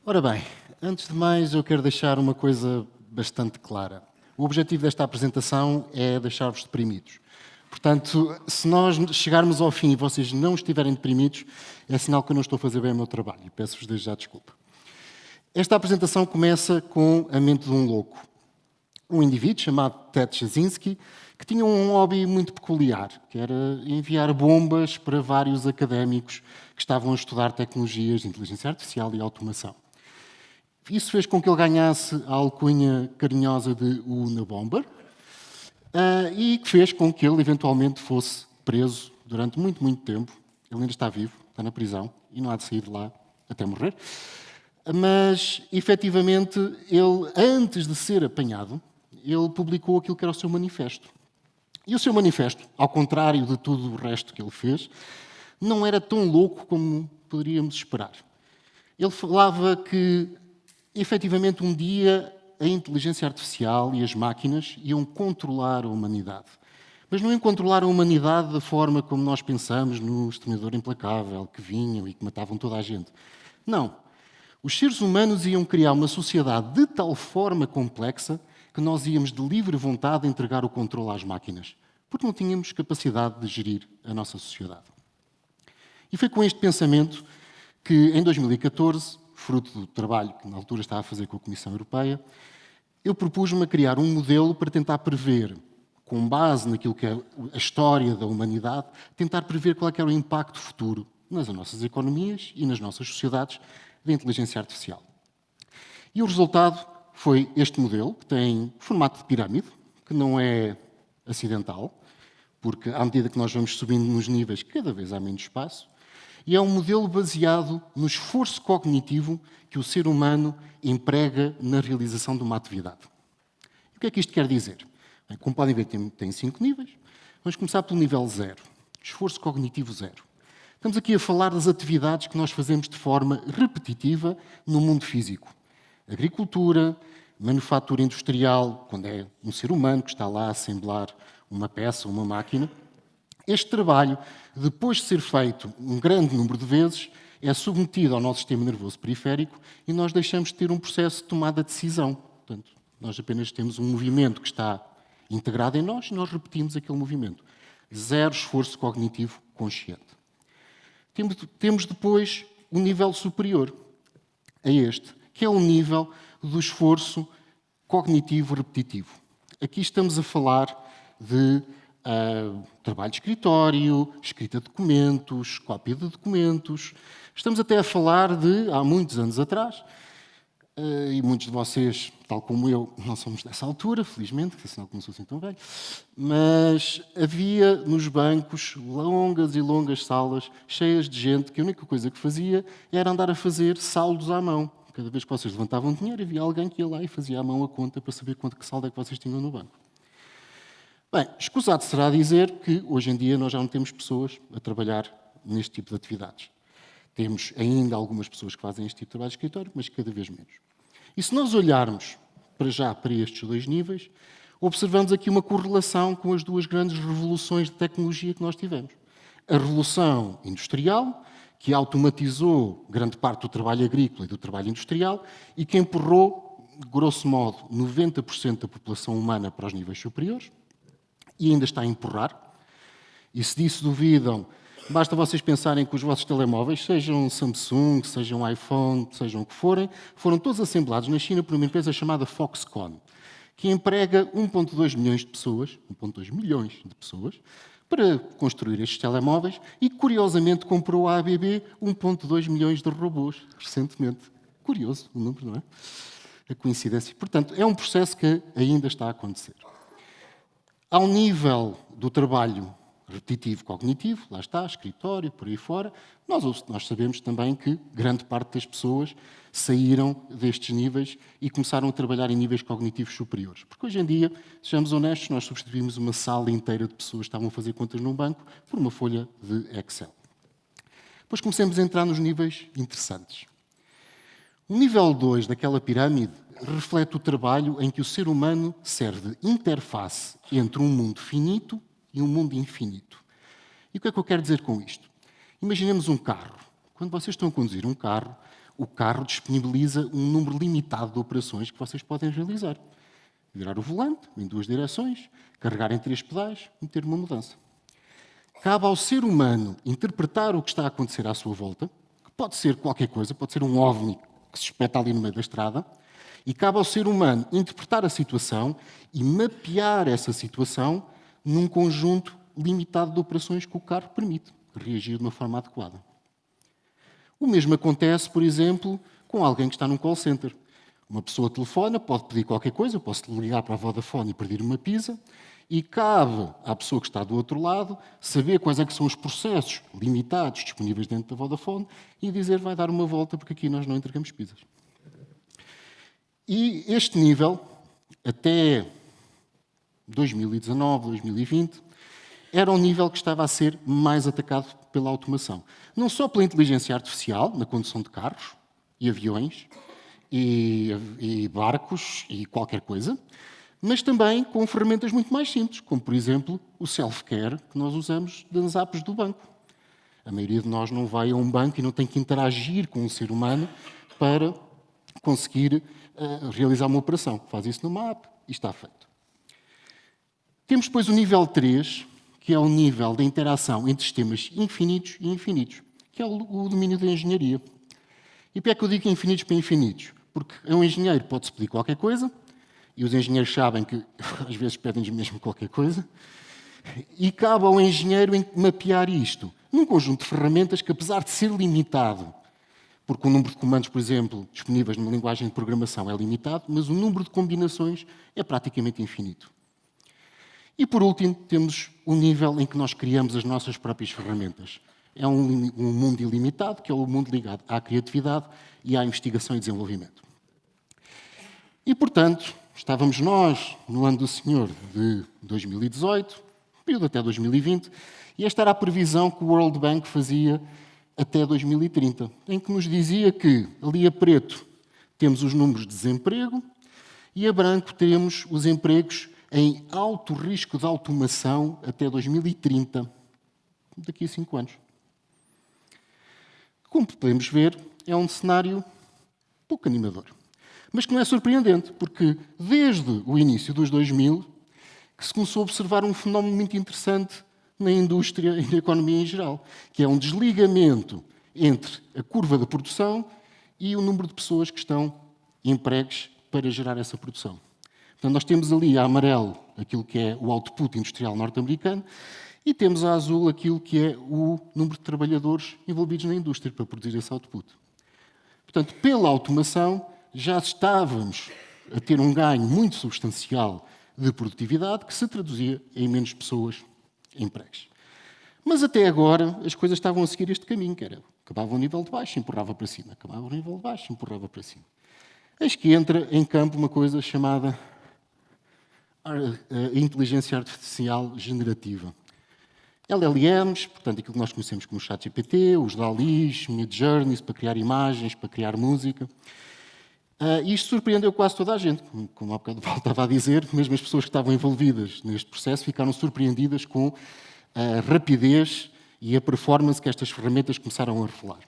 Ora bem, antes de mais eu quero deixar uma coisa bastante clara. O objetivo desta apresentação é deixar-vos deprimidos. Portanto, se nós chegarmos ao fim e vocês não estiverem deprimidos, é sinal que eu não estou a fazer bem o meu trabalho e peço-vos desde já desculpa. Esta apresentação começa com a mente de um louco. Um indivíduo chamado Ted Kaczynski, que tinha um hobby muito peculiar, que era enviar bombas para vários académicos que estavam a estudar tecnologias de inteligência artificial e automação. Isso fez com que ele ganhasse a alcunha carinhosa de Unabomber e que fez com que ele eventualmente fosse preso durante muito, muito tempo. Ele ainda está vivo, está na prisão e não há de sair de lá até morrer. Mas, efetivamente, ele, antes de ser apanhado, ele publicou aquilo que era o seu manifesto. E o seu manifesto, ao contrário de tudo o resto que ele fez, não era tão louco como poderíamos esperar. Ele falava que, efetivamente, um dia a inteligência artificial e as máquinas iam controlar a humanidade. Mas não iam controlar a humanidade da forma como nós pensamos no Exterminador Implacável, que vinham e que matavam toda a gente. Não. Os seres humanos iam criar uma sociedade de tal forma complexa que nós íamos de livre vontade entregar o controle às máquinas, porque não tínhamos capacidade de gerir a nossa sociedade. E foi com este pensamento que, em 2014, fruto do trabalho que na altura estava a fazer com a Comissão Europeia, eu propus-me a criar um modelo para tentar prever, com base naquilo que é a história da humanidade, tentar prever qual é que era o impacto futuro nas nossas economias e nas nossas sociedades da inteligência artificial. E o resultado foi este modelo, que tem formato de pirâmide, que não é acidental, porque à medida que nós vamos subindo nos níveis, cada vez há menos espaço, e é um modelo baseado no esforço cognitivo que o ser humano emprega na realização de uma atividade. E o que é que isto quer dizer? Bem, como podem ver, tem 5 níveis. Vamos começar pelo nível 0, esforço cognitivo 0. Estamos aqui a falar das atividades que nós fazemos de forma repetitiva no mundo físico. Agricultura, manufatura industrial, quando é um ser humano que está lá a assemblar uma peça, uma máquina. Este trabalho, depois de ser feito um grande número de vezes, é submetido ao nosso sistema nervoso periférico e nós deixamos de ter um processo de tomada de decisão. Portanto, nós apenas temos um movimento que está integrado em nós e nós repetimos aquele movimento. Zero esforço cognitivo consciente. Temos depois um nível superior a este, que é o nível do esforço cognitivo repetitivo. Aqui estamos a falar de trabalho de escritório, escrita de documentos, cópia de documentos. Estamos até a falar de, há muitos anos atrás, e muitos de vocês, tal como eu, não somos dessa altura, felizmente, que senão que não sou assim tão velho, mas havia nos bancos longas e longas salas cheias de gente que a única coisa que fazia era andar a fazer saldos à mão. Cada vez que vocês levantavam dinheiro, havia alguém que ia lá e fazia à mão a conta para saber quanto que saldo é que vocês tinham no banco. Bem, escusado será dizer que hoje em dia nós já não temos pessoas a trabalhar neste tipo de atividades. Temos ainda algumas pessoas que fazem este tipo de trabalho de escritório, mas cada vez menos. E se nós olharmos para estes dois níveis, observamos aqui uma correlação com as duas grandes revoluções de tecnologia que nós tivemos. A revolução industrial, que automatizou grande parte do trabalho agrícola e do trabalho industrial e que empurrou, grosso modo, 90% da população humana para os níveis superiores e ainda está a empurrar. E se disso duvidam, basta vocês pensarem que os vossos telemóveis, sejam Samsung, sejam iPhone, sejam o que forem, foram todos assemblados na China por uma empresa chamada Foxconn, que emprega 1,2 milhões de pessoas, 1,2 milhões de pessoas, para construir estes telemóveis e, curiosamente, comprou a ABB 1,2 milhões de robôs, recentemente. Curioso o número, não é? A coincidência. Portanto, é um processo que ainda está a acontecer. Ao nível do trabalho repetitivo cognitivo, lá está, escritório, por aí fora, nós sabemos também que grande parte das pessoas saíram destes níveis e começaram a trabalhar em níveis cognitivos superiores. Porque hoje em dia, sejamos honestos, nós substituímos uma sala inteira de pessoas que estavam a fazer contas num banco por uma folha de Excel. Depois começamos a entrar nos níveis interessantes. O nível 2 daquela pirâmide reflete o trabalho em que o ser humano serve de interface entre um mundo finito e um mundo infinito. E o que é que eu quero dizer com isto? Imaginemos um carro. Quando vocês estão a conduzir um carro, O carro disponibiliza um número limitado de operações que vocês podem realizar. Virar o volante em 2 direções, carregar em 3 pedais, meter uma mudança. Cabe ao ser humano interpretar o que está a acontecer à sua volta, que pode ser qualquer coisa, pode ser um OVNI que se espeta ali no meio da estrada, e cabe ao ser humano interpretar a situação e mapear essa situação num conjunto limitado de operações que o carro permite reagir de uma forma adequada. O mesmo acontece, por exemplo, com alguém que está num call center. Uma pessoa telefona, pode pedir qualquer coisa, eu posso ligar para a Vodafone e pedir uma pizza, e cabe à pessoa que está do outro lado saber quais é que são os processos limitados disponíveis dentro da Vodafone e dizer vai dar uma volta porque aqui nós não entregamos pizzas. E este nível, até 2019, 2020, era um nível que estava a ser mais atacado pela automação. Não só pela inteligência artificial, na condução de carros e aviões, e barcos e qualquer coisa, mas também com ferramentas muito mais simples, como, por exemplo, o self-care que nós usamos nas apps do banco. A maioria de nós não vai a um banco e não tem que interagir com um ser humano para conseguir realizar uma operação. Faz isso numa app e está feito. Temos depois o nível 3, que é o nível da interação entre sistemas infinitos e infinitos, que é o domínio da engenharia. E por que é que eu digo infinitos para infinitos? Porque a um engenheiro pode-se pedir qualquer coisa, e os engenheiros sabem que às vezes pedem-lhes mesmo qualquer coisa, e cabe ao engenheiro mapear isto num conjunto de ferramentas que, apesar de ser limitado, porque o número de comandos, por exemplo, disponíveis numa linguagem de programação é limitado, mas o número de combinações é praticamente infinito. E, por último, temos o nível em que nós criamos as nossas próprias ferramentas. É um mundo ilimitado, que é o mundo ligado à criatividade e à investigação e desenvolvimento. E, portanto, estávamos nós, no ano do Senhor de 2018, período até 2020, e esta era a previsão que o World Bank fazia até 2030, em que nos dizia que, ali a preto, temos os números de desemprego e a branco temos os empregos em alto risco de automação até 2030, daqui a 5 anos. Como podemos ver, é um cenário pouco animador. Mas que não é surpreendente, porque desde o início dos 2000 que se começou a observar um fenómeno muito interessante na indústria e na economia em geral, que é um desligamento entre a curva da produção e o número de pessoas que estão empregues para gerar essa produção. Portanto, nós temos ali a amarelo aquilo que é o output industrial norte-americano e temos a azul aquilo que é o número de trabalhadores envolvidos na indústria para produzir esse output. Portanto, pela automação, já estávamos a ter um ganho muito substancial de produtividade que se traduzia em menos pessoas empregues. Mas até agora as coisas estavam a seguir este caminho, que era acabava o nível de baixo, empurrava para cima, acabava o nível de baixo, empurrava para cima. Eis que entra em campo uma coisa chamada inteligência artificial generativa. LLMs, portanto, aquilo que nós conhecemos como ChatGPT, os DALL-Is, Midjourneys, para criar imagens, para criar música. Isto surpreendeu quase toda a gente, como há bocado o Paulo estava a dizer, mesmo as pessoas que estavam envolvidas neste processo ficaram surpreendidas com a rapidez e a performance que estas ferramentas começaram a revelar.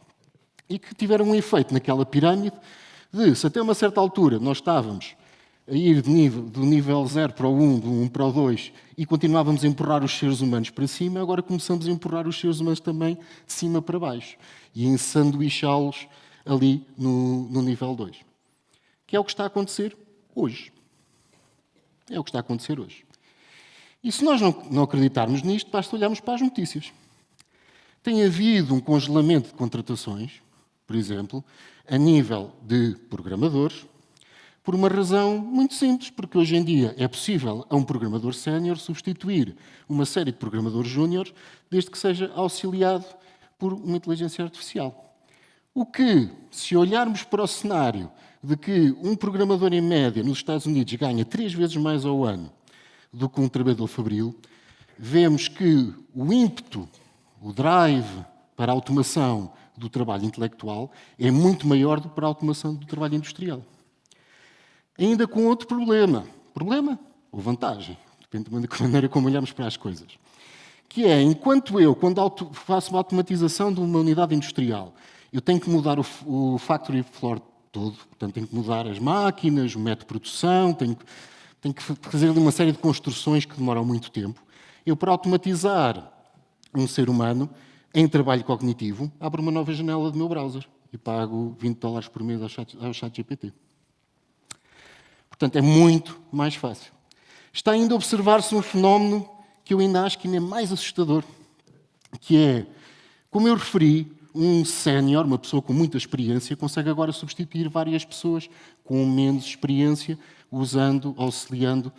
E que tiveram um efeito naquela pirâmide de, se até uma certa altura nós estávamos a ir do nível 0 para o 1, do 1 para o 2, e continuávamos a empurrar os seres humanos para cima, agora começamos a empurrar os seres humanos também de cima para baixo e a ensanduichá-los ali no nível 2. Que é o que está a acontecer hoje. É o que está a acontecer hoje. E se nós não acreditarmos nisto, basta olharmos para as notícias. Tem havido um congelamento de contratações, por exemplo, a nível de programadores, por uma razão muito simples, porque hoje em dia é possível a um programador sénior substituir uma série de programadores júniores, desde que seja auxiliado por uma inteligência artificial. O que, se olharmos para o cenário de que um programador em média nos Estados Unidos ganha 3 vezes mais ao ano do que um trabalhador fabril, vemos que o ímpeto, o drive para a automação do trabalho intelectual é muito maior do que para a automação do trabalho industrial. Ainda com outro problema. Problema ou vantagem, depende da maneira como olhamos para as coisas. Que é, enquanto eu, quando faço uma automatização de uma unidade industrial, eu tenho que mudar o factory floor todo, portanto, tenho que mudar as máquinas, o método de produção, tenho que fazer ali uma série de construções que demoram muito tempo. Eu, para automatizar um ser humano em trabalho cognitivo, abro uma nova janela do meu browser e pago $20 por mês ao ChatGPT. Portanto, é muito mais fácil. Está ainda a observar-se um fenómeno que eu ainda acho que ainda é mais assustador, que é, como eu referi, um sénior, uma pessoa com muita experiência, consegue agora substituir várias pessoas com menos experiência, auxiliando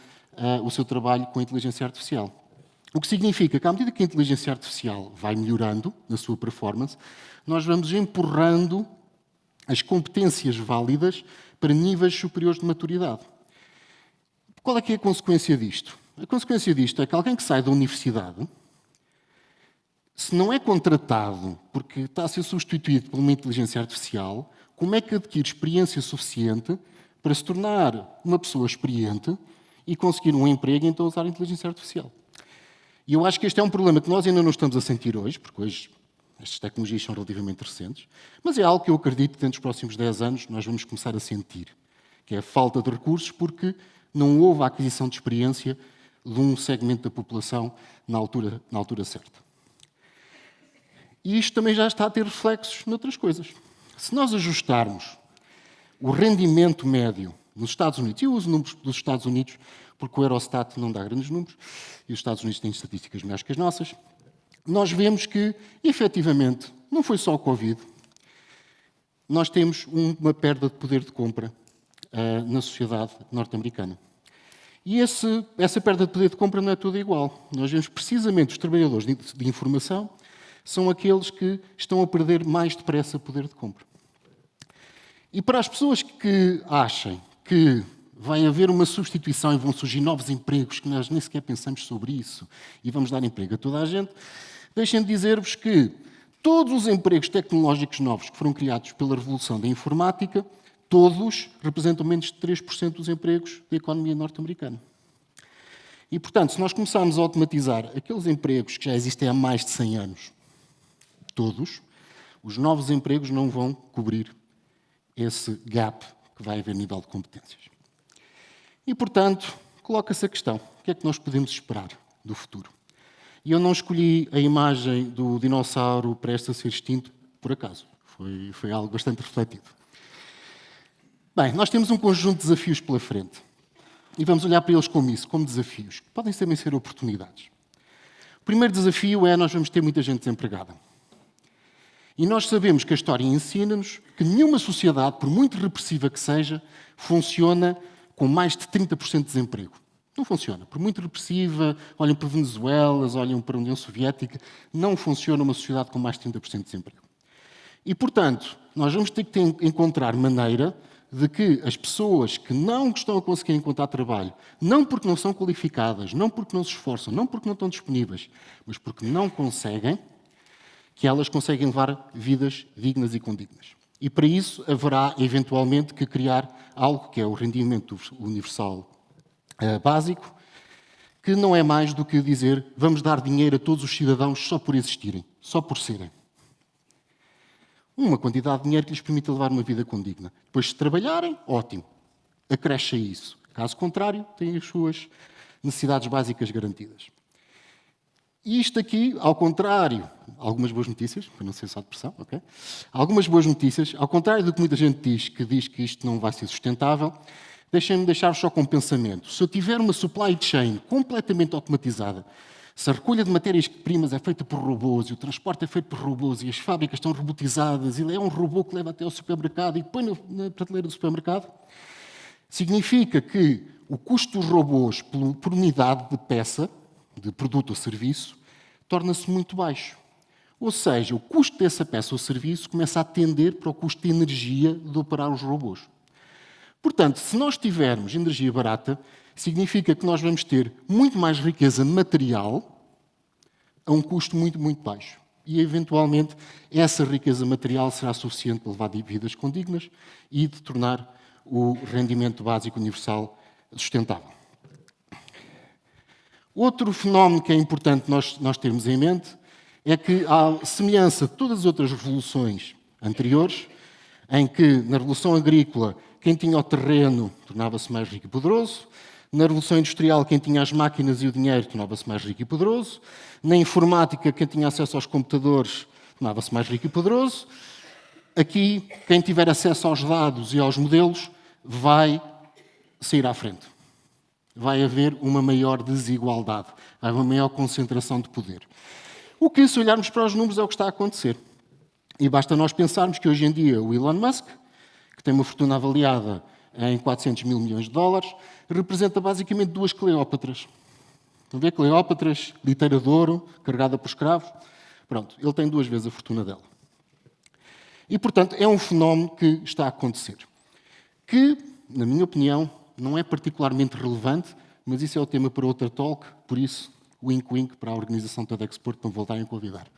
o seu trabalho com a inteligência artificial. O que significa que, à medida que a inteligência artificial vai melhorando na sua performance, nós vamos empurrando as competências válidas para níveis superiores de maturidade. Qual é que é a consequência disto? A consequência disto é que alguém que sai da universidade, se não é contratado porque está a ser substituído por uma inteligência artificial, como é que adquire experiência suficiente para se tornar uma pessoa experiente e conseguir um emprego e então usar a inteligência artificial? E eu acho que este é um problema que nós ainda não estamos a sentir hoje, porque hoje estas tecnologias são relativamente recentes, mas é algo que eu acredito que dentro dos próximos 10 anos nós vamos começar a sentir, que é a falta de recursos porque não houve a aquisição de experiência de um segmento da população na altura certa. E isto também já está a ter reflexos noutras coisas. Se nós ajustarmos o rendimento médio nos Estados Unidos, eu uso números dos Estados Unidos porque o Eurostat não dá grandes números e os Estados Unidos têm estatísticas melhores que as nossas, nós vemos que, efetivamente, não foi só o Covid, nós temos uma perda de poder de compra na sociedade norte-americana. E essa perda de poder de compra não é toda igual. Nós vemos precisamente os trabalhadores de informação são aqueles que estão a perder mais depressa poder de compra. E para as pessoas que achem que vai haver uma substituição e vão surgir novos empregos, que nós nem sequer pensamos sobre isso, e vamos dar emprego a toda a gente, deixem de dizer-vos que todos os empregos tecnológicos novos que foram criados pela revolução da informática, todos representam menos de 3% dos empregos da economia norte-americana. E, portanto, se nós começarmos a automatizar aqueles empregos que já existem há mais de 100 anos, todos, os novos empregos não vão cobrir esse gap que vai haver a nível de competências. E, portanto, coloca-se a questão, o que é que nós podemos esperar do futuro? E eu não escolhi a imagem do dinossauro prestes a ser extinto por acaso. Foi algo bastante refletido. Bem, nós temos um conjunto de desafios pela frente. E vamos olhar para eles como isso, como desafios, que podem também ser oportunidades. O primeiro desafio é nós vamos ter muita gente desempregada. E nós sabemos que a história ensina-nos que nenhuma sociedade, por muito repressiva que seja, funciona com mais de 30% de desemprego. Não funciona. Por muito repressiva, olhem para Venezuela, olhem para a União Soviética, não funciona uma sociedade com mais de 30% de desemprego. E, portanto, nós vamos ter que encontrar maneira de que as pessoas que não estão a conseguir encontrar trabalho, não porque não são qualificadas, não porque não se esforçam, não porque não estão disponíveis, mas porque não conseguem, que elas conseguem levar vidas dignas e condignas. E para isso haverá, eventualmente, que criar algo que é o rendimento universal básico, que não é mais do que dizer vamos dar dinheiro a todos os cidadãos só por existirem, só por serem. Uma quantidade de dinheiro que lhes permita levar uma vida condigna. Depois, se trabalharem, ótimo, acresce a isso. Caso contrário, têm as suas necessidades básicas garantidas. E isto aqui, ao contrário, algumas boas notícias, para não ser só depressão, ok? Algumas boas notícias, ao contrário do que muita gente diz que isto não vai ser sustentável, deixem-me deixar-vos só com um pensamento. Se eu tiver uma supply chain completamente automatizada, se a recolha de matérias-primas é feita por robôs, e o transporte é feito por robôs, e as fábricas estão robotizadas, e é um robô que leva até ao supermercado e põe na prateleira do supermercado, significa que o custo dos robôs por unidade de peça, de produto ou serviço, torna-se muito baixo. Ou seja, o custo dessa peça ou serviço começa a tender para o custo de energia de operar os robôs. Portanto, se nós tivermos energia barata, significa que nós vamos ter muito mais riqueza material a um custo muito, muito baixo. E, eventualmente, essa riqueza material será suficiente para levar vidas condignas e de tornar o rendimento básico universal sustentável. Outro fenómeno que é importante nós termos em mente é que, à semelhança de todas as outras revoluções anteriores, em que na Revolução Agrícola quem tinha o terreno tornava-se mais rico e poderoso, na Revolução Industrial quem tinha as máquinas e o dinheiro tornava-se mais rico e poderoso, na informática quem tinha acesso aos computadores tornava-se mais rico e poderoso. Aqui, quem tiver acesso aos dados e aos modelos vai sair à frente. Vai haver uma maior desigualdade, vai haver uma maior concentração de poder. O que, se olharmos para os números, é o que está a acontecer. E basta nós pensarmos que hoje em dia o Elon Musk, que tem uma fortuna avaliada em 400 mil milhões de dólares, representa basicamente 2 Cleópatras. Estão a ver? Cleópatras, liteira de ouro, carregada por escravos. Pronto, ele tem 2 vezes a fortuna dela. E, portanto, é um fenómeno que está a acontecer. Que, na minha opinião, não é particularmente relevante, mas isso é o tema para outra talk, por isso, wink-wink para a organização TEDxPorto para me voltarem a convidar.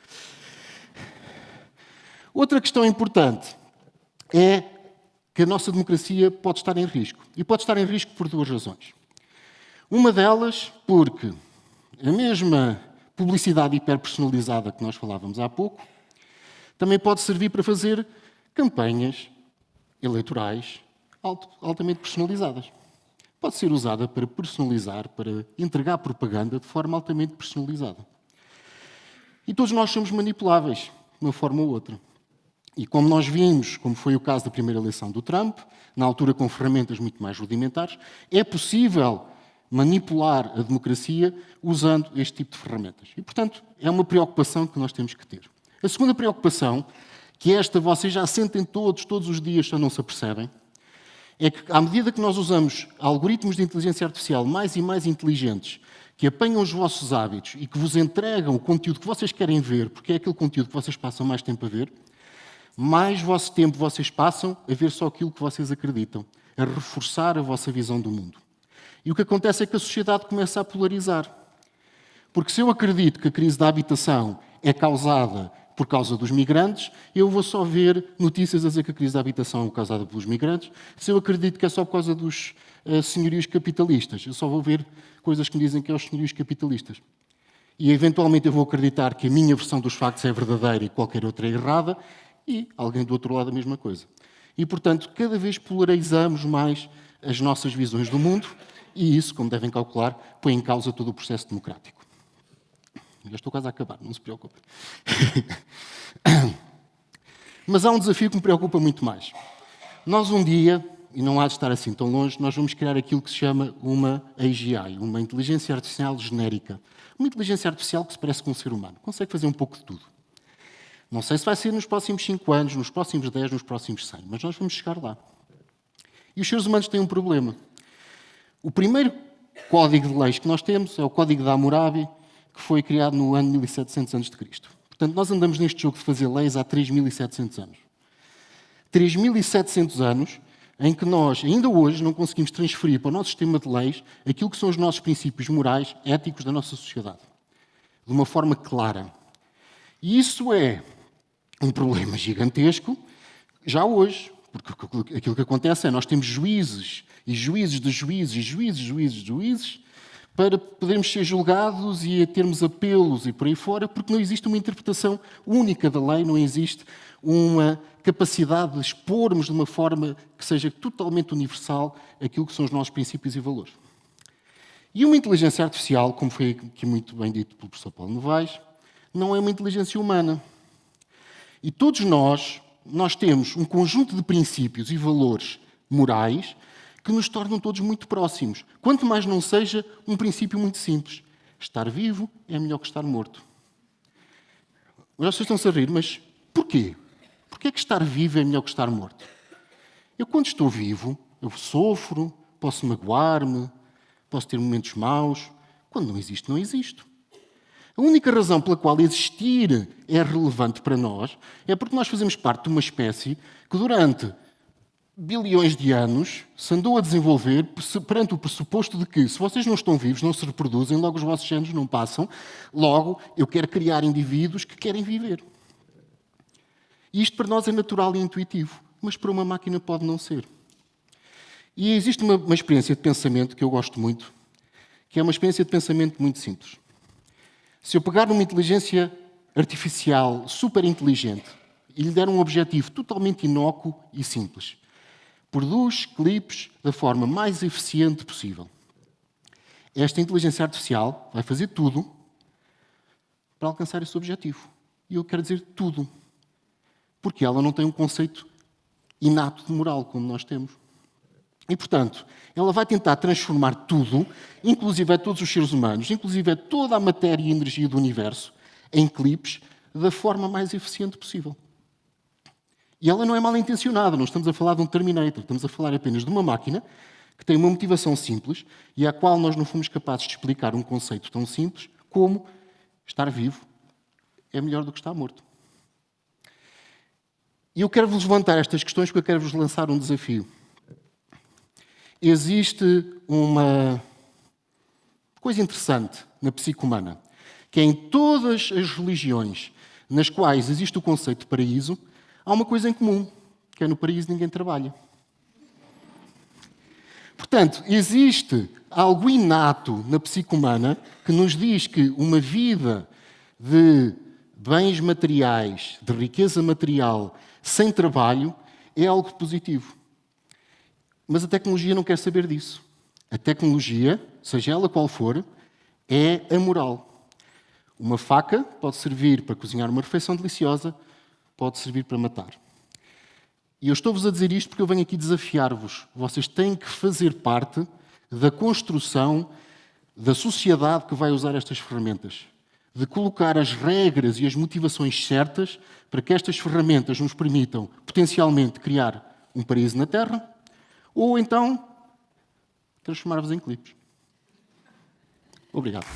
Outra questão importante é que a nossa democracia pode estar em risco. E pode estar em risco por 2 razões. Uma delas, porque a mesma publicidade hiperpersonalizada que nós falávamos há pouco também pode servir para fazer campanhas eleitorais altamente personalizadas. Pode ser usada para personalizar, para entregar propaganda de forma altamente personalizada. E todos nós somos manipuláveis, de uma forma ou outra. E como nós vimos, como foi o caso da primeira eleição do Trump, na altura com ferramentas muito mais rudimentares, é possível manipular a democracia usando este tipo de ferramentas. E, portanto, é uma preocupação que nós temos que ter. A segunda preocupação, que esta vocês já sentem todos os dias, só não se apercebem, é que, à medida que nós usamos algoritmos de inteligência artificial mais e mais inteligentes, que apanham os vossos hábitos e que vos entregam o conteúdo que vocês querem ver, porque é aquele conteúdo que vocês passam mais tempo a ver, mais vosso tempo vocês passam a ver só aquilo que vocês acreditam, a reforçar a vossa visão do mundo. E o que acontece é que a sociedade começa a polarizar. Porque se eu acredito que a crise da habitação é causada por causa dos migrantes, eu vou só ver notícias a dizer que a crise da habitação é causada pelos migrantes. Se eu acredito que é só por causa dos senhorios capitalistas, eu só vou ver coisas que me dizem que é os senhorios capitalistas. E, eventualmente, eu vou acreditar que a minha versão dos factos é verdadeira e qualquer outra é errada, e alguém do outro lado a mesma coisa. E, portanto, cada vez polarizamos mais as nossas visões do mundo, e isso, como devem calcular, põe em causa todo o processo democrático. Já estou quase a acabar, não se preocupem. Mas há um desafio que me preocupa muito mais. Nós um dia, e não há de estar assim tão longe, nós vamos criar aquilo que se chama uma AGI, uma inteligência artificial genérica. Uma inteligência artificial que se parece com um ser humano. Consegue fazer um pouco de tudo. Não sei se vai ser nos próximos 5 anos, nos próximos 10, nos próximos 100, mas nós vamos chegar lá. E os seres humanos têm um problema. O primeiro código de leis que nós temos é o Código de Hammurabi, que foi criado no ano 1700 a.C. Portanto, nós andamos neste jogo de fazer leis há 3.700 anos. 3.700 anos em que nós, ainda hoje, não conseguimos transferir para o nosso sistema de leis aquilo que são os nossos princípios morais, éticos da nossa sociedade. De uma forma clara. E isso é um problema gigantesco, já hoje. Porque aquilo que acontece é nós temos juízes e juízes de juízes e juízes, juízes, juízes, para podermos ser julgados e termos apelos e por aí fora, porque não existe uma interpretação única da lei, não existe uma capacidade de expormos de uma forma que seja totalmente universal aquilo que são os nossos princípios e valores. E uma inteligência artificial, como foi aqui muito bem dito pelo professor Paulo Novaes, não é uma inteligência humana. E todos nós temos um conjunto de princípios e valores morais que nos tornam todos muito próximos. Quanto mais não seja um princípio muito simples. Estar vivo é melhor que estar morto. Agora vocês estão-se a rir, mas porquê? Porquê que estar vivo é melhor que estar morto? Eu, quando estou vivo, eu sofro, posso magoar-me, posso ter momentos maus. Quando não existo, não existo. A única razão pela qual existir é relevante para nós é porque nós fazemos parte de uma espécie que durante bilhões de anos se andou a desenvolver perante o pressuposto de que, se vocês não estão vivos, não se reproduzem, logo os vossos genes não passam, logo eu quero criar indivíduos que querem viver. E isto para nós é natural e intuitivo, mas para uma máquina pode não ser. E existe uma experiência de pensamento que eu gosto muito, que é uma experiência de pensamento muito simples. Se eu pegar numa inteligência artificial super inteligente e lhe deram um objetivo totalmente inócuo e simples. Produz clipes da forma mais eficiente possível. Esta inteligência artificial vai fazer tudo para alcançar esse objetivo. E eu quero dizer tudo. Porque ela não tem um conceito inato de moral, como nós temos. E, portanto, ela vai tentar transformar tudo, inclusive todos os seres humanos, inclusive toda a matéria e energia do universo, em clipes da forma mais eficiente possível. E ela não é mal intencionada, não estamos a falar de um Terminator, estamos a falar apenas de uma máquina que tem uma motivação simples e à qual nós não fomos capazes de explicar um conceito tão simples como estar vivo é melhor do que estar morto. E eu quero-vos levantar estas questões porque eu quero-vos lançar um desafio. Existe uma coisa interessante na psique humana, que é em todas as religiões nas quais existe o conceito de paraíso, há uma coisa em comum, que é no paraíso ninguém trabalha. Portanto, existe algo inato na psique humana que nos diz que uma vida de bens materiais, de riqueza material, sem trabalho, é algo positivo. Mas a tecnologia não quer saber disso. A tecnologia, seja ela qual for, é amoral. Uma faca pode servir para cozinhar uma refeição deliciosa, pode servir para matar. E eu estou-vos a dizer isto porque eu venho aqui desafiar-vos. Vocês têm que fazer parte da construção da sociedade que vai usar estas ferramentas. De colocar as regras e as motivações certas para que estas ferramentas nos permitam, potencialmente, criar um paraíso na Terra, ou então transformar-vos em clipes. Obrigado.